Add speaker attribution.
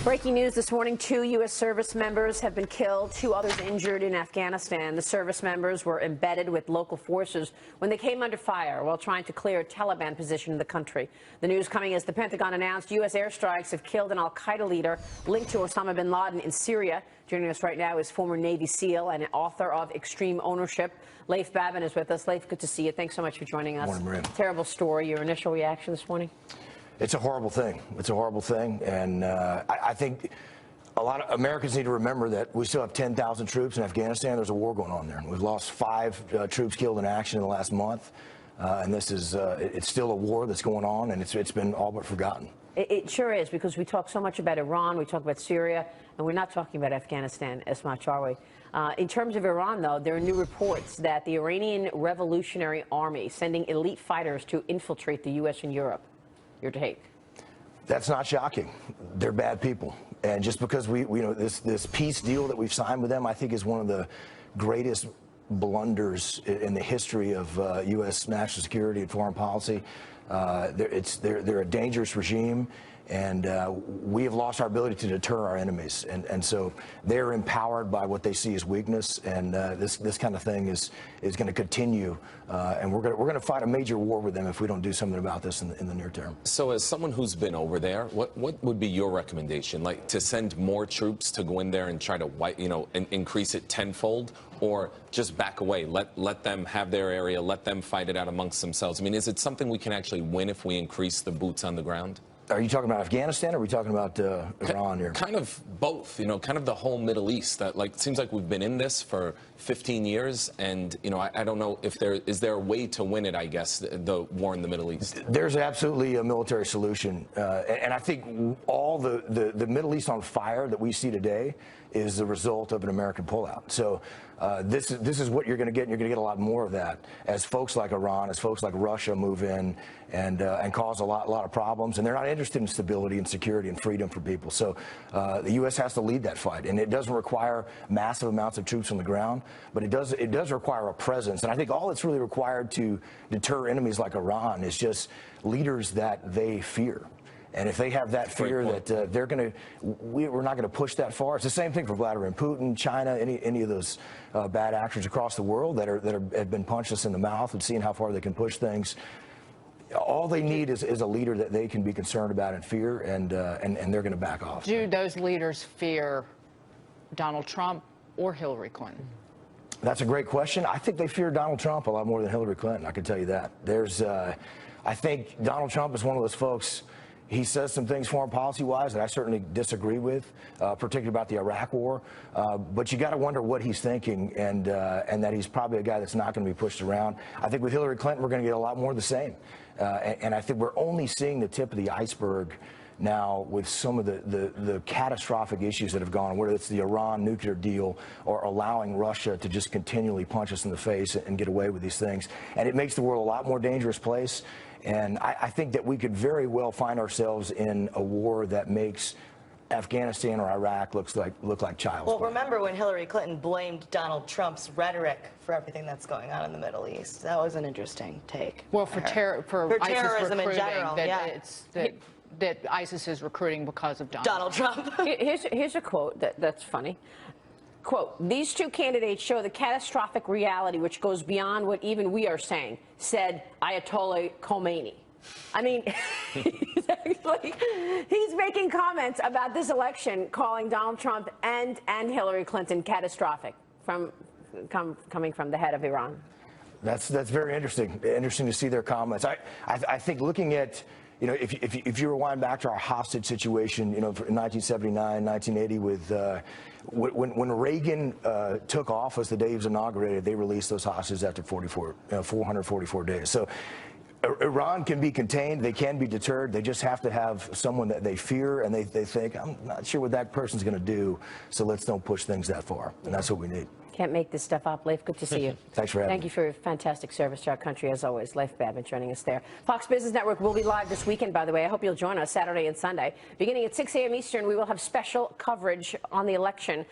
Speaker 1: Breaking news this morning, 2 U.S. service members have been killed, 2 others injured in Afghanistan. The service members were embedded with local forces when they came under fire while trying to clear a Taliban position in the country. The news coming as the Pentagon announced U.S. airstrikes have killed an al-Qaeda leader linked to Osama bin Laden in Syria. Joining us right now is former Navy SEAL and author of Extreme Ownership. Leif Babin is with us. Leif, good to see you. Thanks so much for joining us.
Speaker 2: Morning, Maria.
Speaker 1: Terrible story. Your initial reaction this morning?
Speaker 2: It's a horrible thing. It's a horrible thing. And I think a lot of Americans need to remember that we still have 10,000 troops in Afghanistan. There's a war going on there. We've lost 5 troops killed in action in the last month. And this is, it's still a war that's going on, and it's been all but forgotten.
Speaker 1: It sure is, because we talk so much about Iran, we talk about Syria, and we're not talking about Afghanistan as much, are we? In terms of Iran, though, there are new reports that the Iranian Revolutionary Army sending elite fighters to infiltrate the U.S. and Europe. Your take?
Speaker 2: That's not shocking. They're bad people. And just because we you know, this peace deal that we've signed with them, I think is one of the greatest blunders in the history of U.S. national security and foreign policy. They're a dangerous regime, and we have lost our ability to deter our enemies. And so they're empowered by what they see as weakness, and this kind of thing is going to continue. And we're going to fight a major war with them if we don't do something about this in the near term.
Speaker 3: So as someone who's been over there, what would be your recommendation? Like to send more troops to go in there and try to increase it tenfold, or just back away, let them have their area, let them fight it out amongst themselves? I mean, is it something we can actually win if we increase the boots on the ground?
Speaker 2: Are you talking about Afghanistan, or are we talking about Iran here?
Speaker 3: Kind of both, kind of the whole Middle East. That it seems like we've been in this for 15 years, and I don't know if is there a way to win it, I guess, the war in the Middle East. There's
Speaker 2: absolutely a military solution, and I think all the Middle East on fire that we see today is the result of an American pullout. So this is what you're going to get, and you're going to get a lot more of that as folks like Iran, as folks like Russia move in and cause a lot of problems, and they're not interested in stability and security and freedom for people. So the U.S. has to lead that fight, and it doesn't require massive amounts of troops on the ground, but it does require a presence. And I think all that's really required to deter enemies like Iran is just leaders that they fear. And if they have that fear that we're not going to push that far. It's the same thing for Vladimir Putin, China, any of those bad actors across the world that have been punched us in the mouth and seeing how far they can push things. All they need is a leader that they can be concerned about and fear, and they're going to back off.
Speaker 4: Do those leaders fear Donald Trump or Hillary Clinton?
Speaker 2: That's a great question. I think they fear Donald Trump a lot more than Hillary Clinton. I can tell you that. I think Donald Trump is one of those folks. He says some things foreign policy-wise that I certainly disagree with, particularly about the Iraq War. But you got to wonder what he's thinking, and that he's probably a guy that's not going to be pushed around. I think with Hillary Clinton, we're going to get a lot more of the same. And I think we're only seeing the tip of the iceberg now with some of the catastrophic issues that have gone on, whether it's the Iran nuclear deal or allowing Russia to just continually punch us in the face and get away with these things. And it makes the world a lot more dangerous place. And I think that we could very well find ourselves in a war that makes Afghanistan or Iraq look like child's play.
Speaker 5: Well, remember when Hillary Clinton blamed Donald Trump's rhetoric for everything that's going on in the Middle East? That was an interesting take.
Speaker 4: Well, for
Speaker 5: terrorism in general,
Speaker 4: that ISIS is recruiting because of
Speaker 5: Donald Trump.
Speaker 1: Here's a quote that's funny. Quote, "These 2 candidates show the catastrophic reality which goes beyond what even we are saying," said Ayatollah Khomeini. I mean, he's making comments about this election, calling Donald Trump and Hillary Clinton catastrophic coming from the head of Iran.
Speaker 2: That's very interesting. Interesting to see their comments. I think looking at, if you rewind back to our hostage situation, in 1979, 1980 with when Reagan took office, the day he was inaugurated, they released those hostages after 444 days. So Iran can be contained, they can be deterred, they just have to have someone that they fear and they think, I'm not sure what that person's going to do, so let's don't push things that far. And that's what we need.
Speaker 1: Can't make this stuff up. Leif, good to see you.
Speaker 2: Thanks for having me.
Speaker 1: Thank you for your fantastic service to our country, as always. Leif Babin joining us there. Fox Business Network will be live this weekend, by the way. I hope you'll join us Saturday and Sunday. Beginning at 6 a.m. Eastern, we will have special coverage on the election.